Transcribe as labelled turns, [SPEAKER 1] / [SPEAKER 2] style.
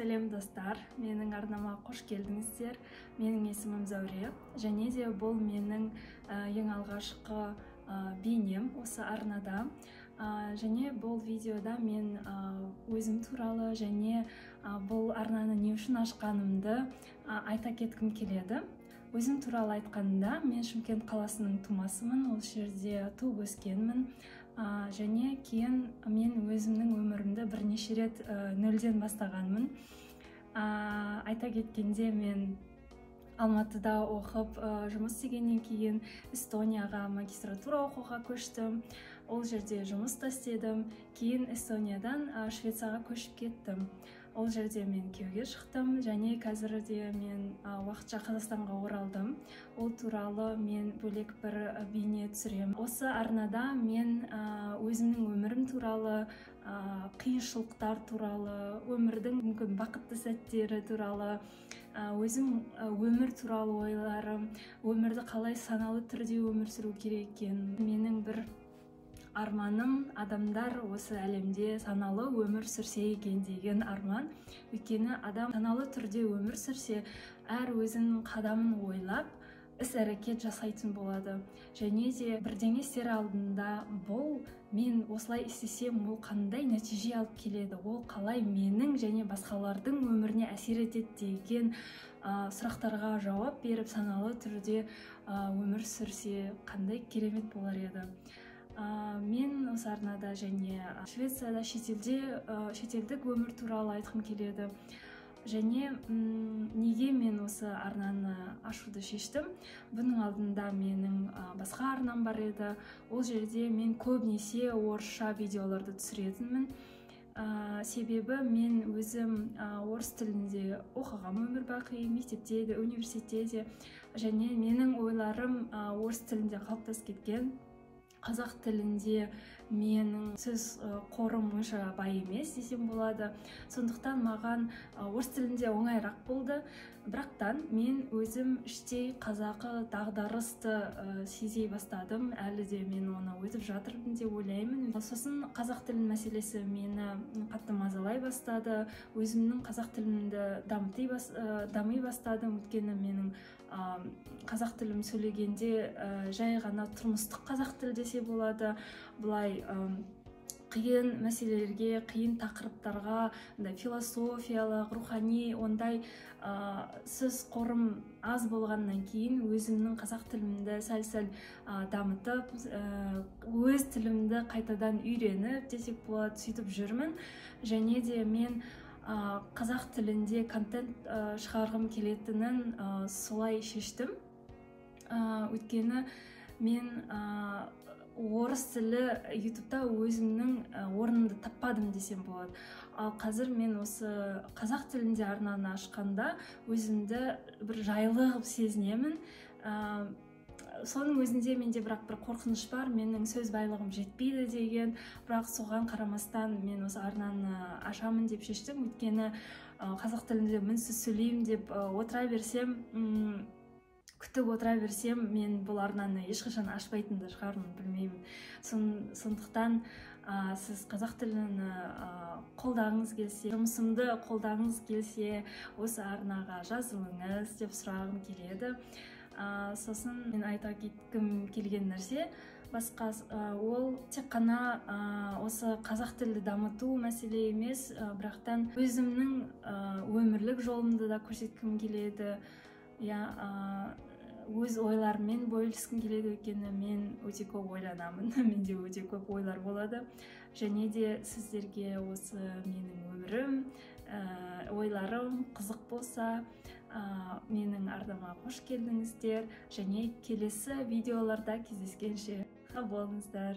[SPEAKER 1] Сәлем достар, менің арнама қош келдіңіздер. Менің есімім Зәуре, және де бұл менің ең алғашқы бейнем осы арнада. Және бұл видеода мен өзім туралы және бұл арнаны не үшін ашқанымды айта кеткім келеді. Өзім туралы айтқанда, мен Шымкент қаласының тумасымын, ол жерде туып өскенмін. Және кейін мен өзімнің өмірімді бірнеше рет нөлден бастағанмын. Айта кеткенде, мен Алматыда оқып, жұмыс істегеннен кейін Эстонияға магистратура оқуға көштім. Ол жерде жұмыс та істедім. Кейін Эстониядан Швецияға көшіп кеттім. Ол жерде мен күйеуге шықтым, және қазір де мен уақытша Қазақстанға оралдым. Ол туралы мен бөлек бір бейне түсіремін. Осы арнада мен өзімнің өмірім туралы, қиыншылықтар туралы, өмірдің мүмкін бақытты сәттері туралы, өзім өмір туралы ойларым, өмірді қалай саналы түрде өмір сүру керек екенін, менің бір арманым адамдар осы әлемде саналы өмір сүрсе екен деген арман. Өйткені адам саналы түрде өмір сүрсе, әр өзінің қадамын ойлап, іс-әрекет жасайтын болады. Және де бірдеңе істер алдында бұл мен осылай істесем, ол қандай нәтиже алып келеді, ол қалай менің және басқалардың өміріне әсер етеді деген сұрақтарға жауап беріп, саналы түрде өмір сүрсе қандай керемет болар еді. Мен осы арнада және Швецияда, шетелдік өмір туралы айтқым келеді. Және неге мен осы арнаны ашуды шештім? Бұның алдында менің басқа арнам бар еді. Ол жерде мен көбінесе орысша видеоларды түсіретінмін. Себебі мен өзім орыс тілінде оқығам өмір бақи, мектепте де, университетте де. Және менің ойларым орыс тілінде қалыптасып кеткен. Қазақ тілінде менің сөз қорым онша бай емес десем болады. Сондықтан маған орыс тілінде оңайырақ болды. Бірақтан мен өзім іштей қазақы дағдарысты сезе бастадым. Әлі де мен оны өтіп жатырмын деп ойлаймын. Сосын қазақ тілін мәселесі мені қатты мазалай бастады. Өзімнің қазақ тілімді дами бастадым. Өйткені менің қазақ тілім сөйлегенде жай ғана тұрмыстық қазақ тіл десе болады. Бұлай қиын мәселелерге, қиын тақырыптарға, философиялық, рухани, ондай сөз қорым аз болғаннан кейін өзімнің қазақ тілімді сәл-сәл дамытып, өз тілімді қайтадан үйреніп десек болады, сөйтіп жүрмін. Және де мен қазақ тілінде контент шығарғым келетінін солай шештім. Өйткені мен орыс тілі ютубта өзімнің орнымды таппадым десем болады. Ал қазір мен осы қазақ тілінде арнаны ашқанда өзімді бір жайлы сезінемін. Соның өзінде менде бірақ бір қорқыныш бар, менің сөз байлығым жетпейді деген. Бірақ соған қарамастан мен осы арнаны ашамын деп шештім. Өйткені қазақ тілінде мінсіз сөйлеймін деп күтіп отыра берсем, мен бұл арнаны ешқашан ашпайтынды шығармын, білмеймін. Сондықтан сіз қазақ тілін қолдағыңыз келсе, жұмысымды қолдағыңыз келсе, осы арнаға жазылыңыз деп сұрағым келеді. Сосын мен айта кеткім келген нәрсе басқа, ол тек қана осы қазақ тілді дамыту мәселе емес, бірақтан өзімнің өмірлік жолымды да көрсеткім келеді. Өз ойларымен бөліскім келеді, өйткені мен өте көп ойланамын. Менде өте көп ойлар болады. Және де сіздерге осы менің өмірім, ойларым қызық болса, менің арнама қош келдіңіздер. Және келесі видеоларда кездескенше сау болыңыздар.